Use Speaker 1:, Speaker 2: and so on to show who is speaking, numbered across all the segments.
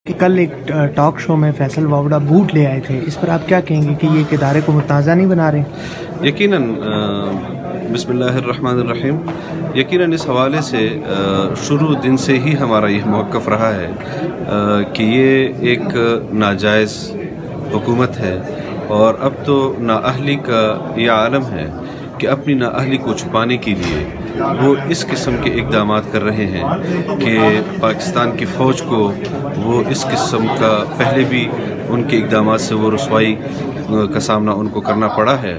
Speaker 1: کہ کل ایک ٹاک شو میں فیصل واوڈا بوٹ لے آئے تھے، اس پر آپ کیا کہیں گے کہ یہ ایک ادارے کو متنازع نہیں بنا رہے؟
Speaker 2: یقیناً بسم اللہ الرحمن الرحیم، یقیناً اس حوالے سے شروع دن سے ہی ہمارا یہ موقف رہا ہے کہ یہ ایک ناجائز حکومت ہے، اور اب تو نااہلی کا یہ عالم ہے کہ اپنی نااہلی کو چھپانے کے لیے وہ اس قسم کے اقدامات کر رہے ہیں کہ پاکستان کی فوج کو وہ اس قسم کا پہلے بھی ان کے اقدامات سے وہ رسوائی کا سامنا ان کو کرنا پڑا ہے۔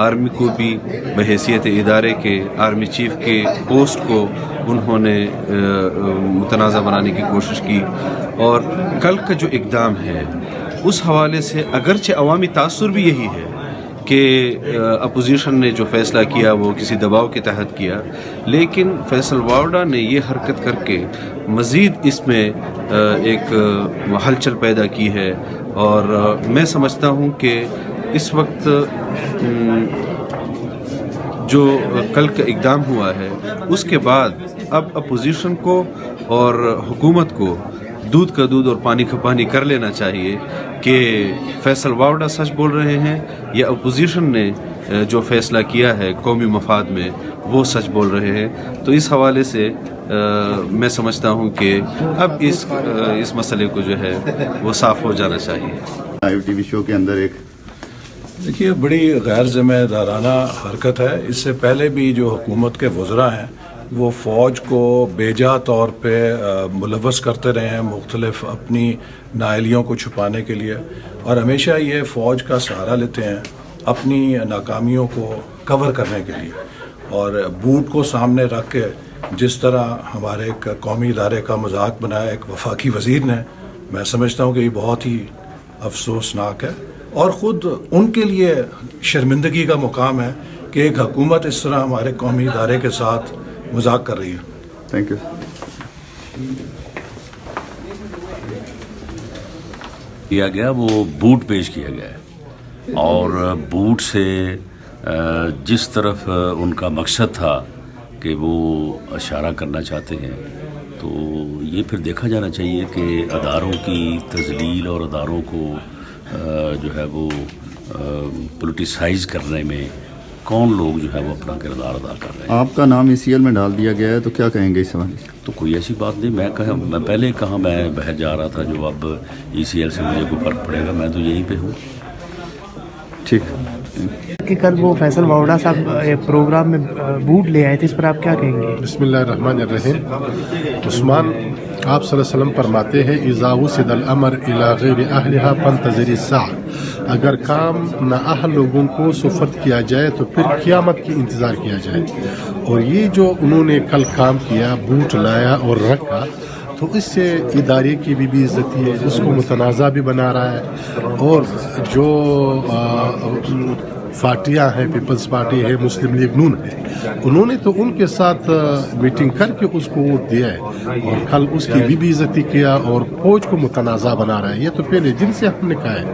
Speaker 2: آرمی کو بھی بحیثیت ادارے کے آرمی چیف کے پوسٹ کو انہوں نے متنازع بنانے کی کوشش کی، اور کل کا جو اقدام ہے اس حوالے سے اگرچہ عوامی تاثر بھی یہی ہے کہ اپوزیشن نے جو فیصلہ کیا وہ کسی دباؤ کے تحت کیا، لیکن فیصل واوڈا نے یہ حرکت کر کے مزید اس میں ایک ہلچل پیدا کی ہے، اور میں سمجھتا ہوں کہ اس وقت جو کل کا اقدام ہوا ہے اس کے بعد اب اپوزیشن کو اور حکومت کو دودھ کا دودھ اور پانی کا پانی کر لینا چاہیے کہ فیصل واوڈا سچ بول رہے ہیں یا اپوزیشن نے جو فیصلہ کیا ہے قومی مفاد میں وہ سچ بول رہے ہیں۔ تو اس حوالے سے میں سمجھتا ہوں کہ اب اس مسئلے کو جو ہے وہ صاف ہو جانا چاہیے۔
Speaker 3: لائیو ٹی وی شو کے اندر ایک
Speaker 4: دیکھیے بڑی غیر ذمہ دارانہ حرکت ہے۔ اس سے پہلے بھی جو حکومت کے وزراء ہیں وہ فوج کو بیجا طور پہ ملوث کرتے رہے ہیں مختلف اپنی نااہلیوں کو چھپانے کے لیے، اور ہمیشہ یہ فوج کا سہارا لیتے ہیں اپنی ناکامیوں کو کور کرنے کے لیے، اور بوٹ کو سامنے رکھ کے جس طرح ہمارے ایک قومی ادارے کا مذاق بنایا ایک وفاقی وزیر نے، میں سمجھتا ہوں کہ یہ بہت ہی افسوسناک ہے، اور خود ان کے لیے شرمندگی کا مقام ہے کہ ایک حکومت اس طرح ہمارے قومی ادارے کے ساتھ مذاق کر رہی ہے۔
Speaker 3: Thank you.
Speaker 5: کیا گیا وہ بوٹ پیش کیا گیا ہے، اور بوٹ سے جس طرف ان کا مقصد تھا کہ وہ اشارہ کرنا چاہتے ہیں، تو یہ پھر دیکھا جانا چاہیے کہ اداروں کی تذلیل اور اداروں کو جو ہے وہ پولیٹیسائز کرنے میں کون لوگ جو ہے وہ اپنا کردار ادا کر رہے ہیں۔
Speaker 3: آپ کا نام ECL میں ڈال دیا گیا ہے، تو کیا کہیں گے اس حوالے سے؟
Speaker 5: تو کوئی ایسی بات نہیں، میں پہلے کہاں میں باہر جا رہا تھا، جو اب ECL سے مجھے کوئی فرق پڑے گا، میں تو یہیں پہ ہوں۔
Speaker 3: ٹھیک
Speaker 1: کہ کل وہ فیصل واوڈا صاحب پروگرام میں بوٹ لے آئے تھے، اس پر آپ کیا کہیں گے؟
Speaker 6: بسم اللہ الرحمن الرحیم۔ عثمان آپ صلی اللہ علیہ وسلم فرماتے ہیں اذا وسد الامر الى غیر اہلها فانتظر الساعة، اگر کام نااہل لوگوں کو سپرد کیا جائے تو پھر قیامت کی انتظار کیا جائے۔ اور یہ جو انہوں نے کل کام کیا، بوٹ لایا اور رکھا، تو اس سے ادارے کی بھی عزتی ہے، اس کو متنازع بھی بنا رہا ہے، اور جو پارٹیاں ہیں، پیپلز پارٹی ہے، مسلم لیگ نون ہے، انہوں نے تو ان کے ساتھ میٹنگ کر کے اس کو ووٹ دیا ہے، اور کل اس کی بھی عزتی کیا اور فوج کو متنازع بنا رہا ہے۔ یہ تو پہلے دن سے ہم نے کہا ہے،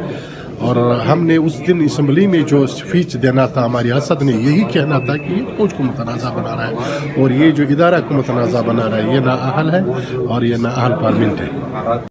Speaker 6: اور ہم نے اس دن اسمبلی میں جو اسپیچ دینا تھا، ہماری حسد نے یہی کہنا تھا کہ یہ فوج کو متنازع بنا رہا ہے، اور یہ جو ادارہ کو متنازع بنا رہا ہے، یہ نااہل ہے اور یہ نااہل پارلیمنٹ ہے۔